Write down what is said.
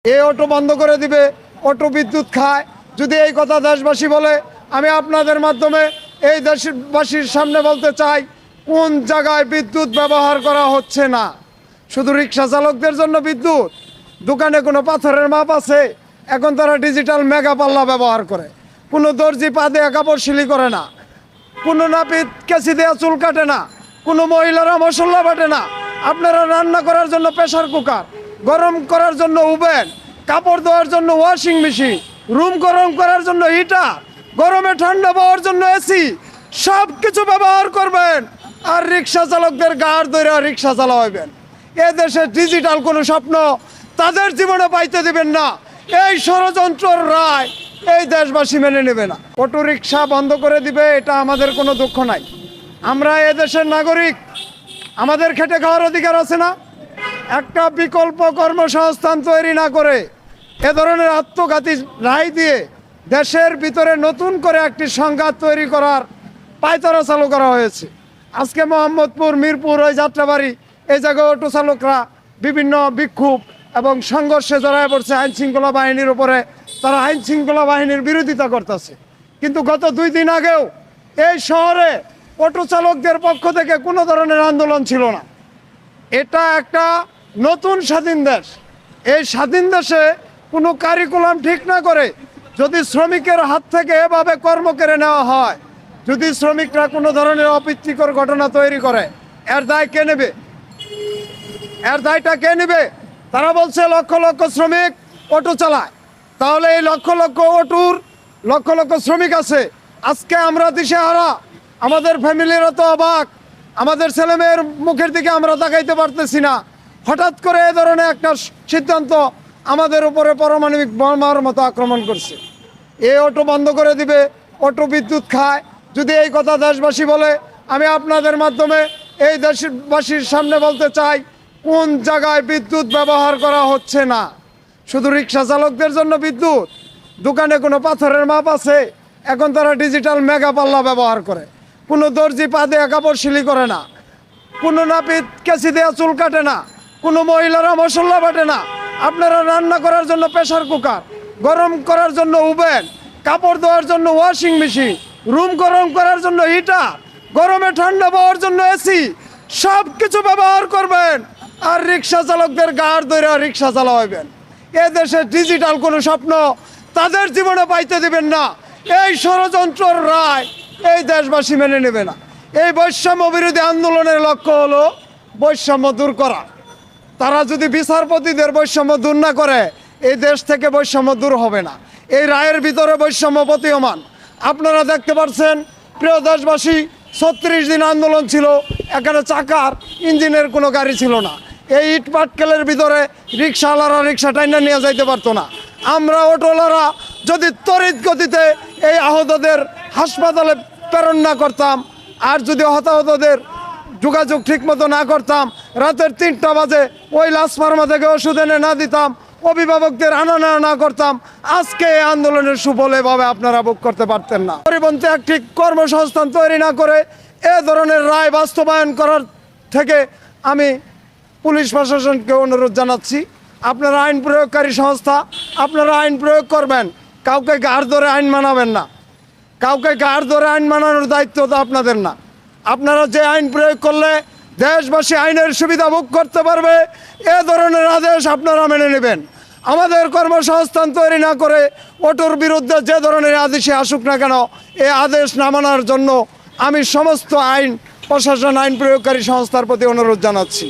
এই অটো বন্ধ করে দিবে, অটো বিদ্যুৎ খায়। যদি এই কথা দেশবাসী বলে, আমি আপনাদের মাধ্যমে এই দেশবাসীর সামনে বলতে চাই, কোন জায়গায় বিদ্যুৎ ব্যবহার করা হচ্ছে না। শুধু রিক্সা চালকদের জন্য বিদ্যুৎ, দোকানে কোনো পাথরের মাপ আছে, এখন তারা ডিজিটাল মেগা পাল্লা ব্যবহার করে। কোনো দর্জি পা দেয়া কাপড় সিলি করে না, কোনো নাপিত কেসি দেয়া চুল কাটে না, কোনো মহিলারা মশলা বাটে না। আপনারা রান্না করার জন্য প্রেসার কুকার, গরম করার জন্য ওভেন, কাপড় ধোয়ার জন্য ওয়াশিং মেশিন, রুম গরম করার জন্য হিটার, গরমে ঠান্ডা পাওয়ার জন্য এসি, সব কিছু ব্যবহার করবেন। আর রিক্সা চালকদের গাড় ধরে রিক্সা চালাবেন। এ দেশে ডিজিটাল কোনো স্বপ্ন তাদের জীবনে পাইতে দিবেন না। এই ষড়যন্ত্রের রায় এই দেশবাসী মেনে নেবে না। অটো রিক্সা বন্ধ করে দিবে, এটা আমাদের কোনো দুঃখ নাই। আমরা এ দেশের নাগরিক, আমাদের খেটে খাওয়ার অধিকার আছে না? একটা বিকল্প কর্মসংস্থান তৈরি না করে এ ধরনের আত্মঘাতী রায় দিয়ে দেশের ভিতরে নতুন করে একটি সংঘাত তৈরি করার পায়তারা চালু করা হয়েছে। আজকে মোহাম্মদপুর, মিরপুর, ওই যাত্রাবাড়ি, এই জায়গায় অটো চালকরা বিভিন্ন বিক্ষোভ এবং সংঘর্ষে জড়ায় পড়ছে আইন শৃঙ্খলা বাহিনীর উপরে। তারা আইন শৃঙ্খলা বাহিনীর বিরোধিতা করতেছে। কিন্তু গত 2 দিন আগেও এই শহরে অটো চালকদের পক্ষ থেকে কোনো ধরনের আন্দোলন ছিল না। এটা একটা নতুন স্বাধীন দেশ। এই স্বাধীন দেশে কোনো কারিকুলাম ঠিক না করে যদি শ্রমিকের হাত থেকে এভাবে কর্ম কেড়ে নেওয়া হয়, যদি শ্রমিকরা কোনো ধরনের অপ্রীতিকর ঘটনা তৈরি করে, এর দায় কে নেবে? এর দায়টা কে নেবে? তারা বলছে লক্ষ লক্ষ শ্রমিক অটো চালায়, তাহলে এই লক্ষ লক্ষ অটোর লক্ষ লক্ষ শ্রমিক আছে। আজকে আমরা দিশেহারা, আমাদের ফ্যামিলিরা তো অবাক, আমাদের ছেলেমেয়ের মুখের দিকে আমরা তাকাইতে পারতেছি না। হঠাৎ করে এ ধরনের একটা সিদ্ধান্ত আমাদের উপরে পারমাণবিক বোমার মতো আক্রমণ করছে। এই অটো বন্ধ করে দিবে, অটো বিদ্যুৎ খায়। যদি এই কথা দেশবাসী বলে, আমি আপনাদের মাধ্যমে এই দেশবাসীর সামনে বলতে চাই, কোন জায়গায় বিদ্যুৎ ব্যবহার করা হচ্ছে না। শুধু রিক্সা চালকদের জন্য বিদ্যুৎ, দোকানে কোনো পাথরের মাপ আছে, এখন তারা ডিজিটাল মেগা পাল্লা ব্যবহার করে। কোনো দর্জি পা দেয়া কাপড় সিলি করে না, কোনো নাপিত কেসি দেয়া চুল কাটে না, কোনো মহিলারা মশলা বাটে না। আপনারা রান্না করার জন্য প্রেসার কুকার, গরম করার জন্য ওভেন, কাপড় ধোয়ার জন্য ওয়াশিং মেশিন, রুম গরম করার জন্য হিটার, গরমে ঠান্ডা পাওয়ার জন্য এসি, সব কিছু ব্যবহার করবেন। আর রিক্সা চালকদের গাড় ধরে রিক্সা চালাবেন। এ দেশে ডিজিটাল কোনো স্বপ্ন তাদের জীবনে পাইতে দিবেন না। এই ষড়যন্ত্রের রায় এই দেশবাসী মেনে নেবে না। এই বৈষম্য বিরোধী আন্দোলনের লক্ষ্য হলো বৈষম্য দূর করা। তারা যদি বিচারপতিদের বৈষম্য দূর না করে, এই দেশ থেকে বৈষম্য দূর হবে না। এই রায়ের ভিতরে বৈষম্য প্রতীয়মান। আপনারা দেখতে পাচ্ছেন, প্রিয় দেশবাসী, 36 দিন আন্দোলন ছিল, এখানে চাকার ইঞ্জিনের কোনো গাড়ি ছিল না। এই ইট পাটকেলের ভিতরে রিক্সাওয়ালারা রিক্সা টাইনা নিয়ে যাইতে পারতো না। আমরা অটোওয়ালারা যদি তড়িৎ গতিতে এই আহতদের হাসপাতালে প্রেরণ না করতাম, আর যদি হতাহতদের যোগাযোগ ঠিক মতো না করতাম, রাতের 3টা বাজে ওই লাশমারমা থেকে ওষুধ এনে না দিতাম, অভিভাবকদের আনা না করতাম, আজকে এই আন্দোলনের সুফল এভাবে আপনারা ভোগ করতে পারতেন না। পরিবহনে একটি কর্মসংস্থান তৈরি না করে এ ধরনের রায় বাস্তবায়ন করার থেকে আমি পুলিশ প্রশাসনকে অনুরোধ জানাচ্ছি, আপনারা আইন প্রয়োগকারী সংস্থা, আপনারা আইন প্রয়োগ করবেন, কাউকে গাড় ধরে আইন মানাবেন না। কাউকে গাড় ধরে আইন মানানোর দায়িত্ব তো আপনাদের না। আপনারা যে আইন প্রয়োগ করলে দেশবাসী আইনের সুবিধা ভোগ করতে পারবে, এ ধরনের আদেশ আপনারা মেনে নেবেন। আমাদের কর্মসংস্থান তৈরি না করে অটোর বিরুদ্ধে যে ধরনের আদেশে আসুক না কেন, এই আদেশ না মানার জন্য আমি সমস্ত আইন প্রশাসন, আইন প্রয়োগকারী সংস্থার প্রতি অনুরোধ জানাচ্ছি।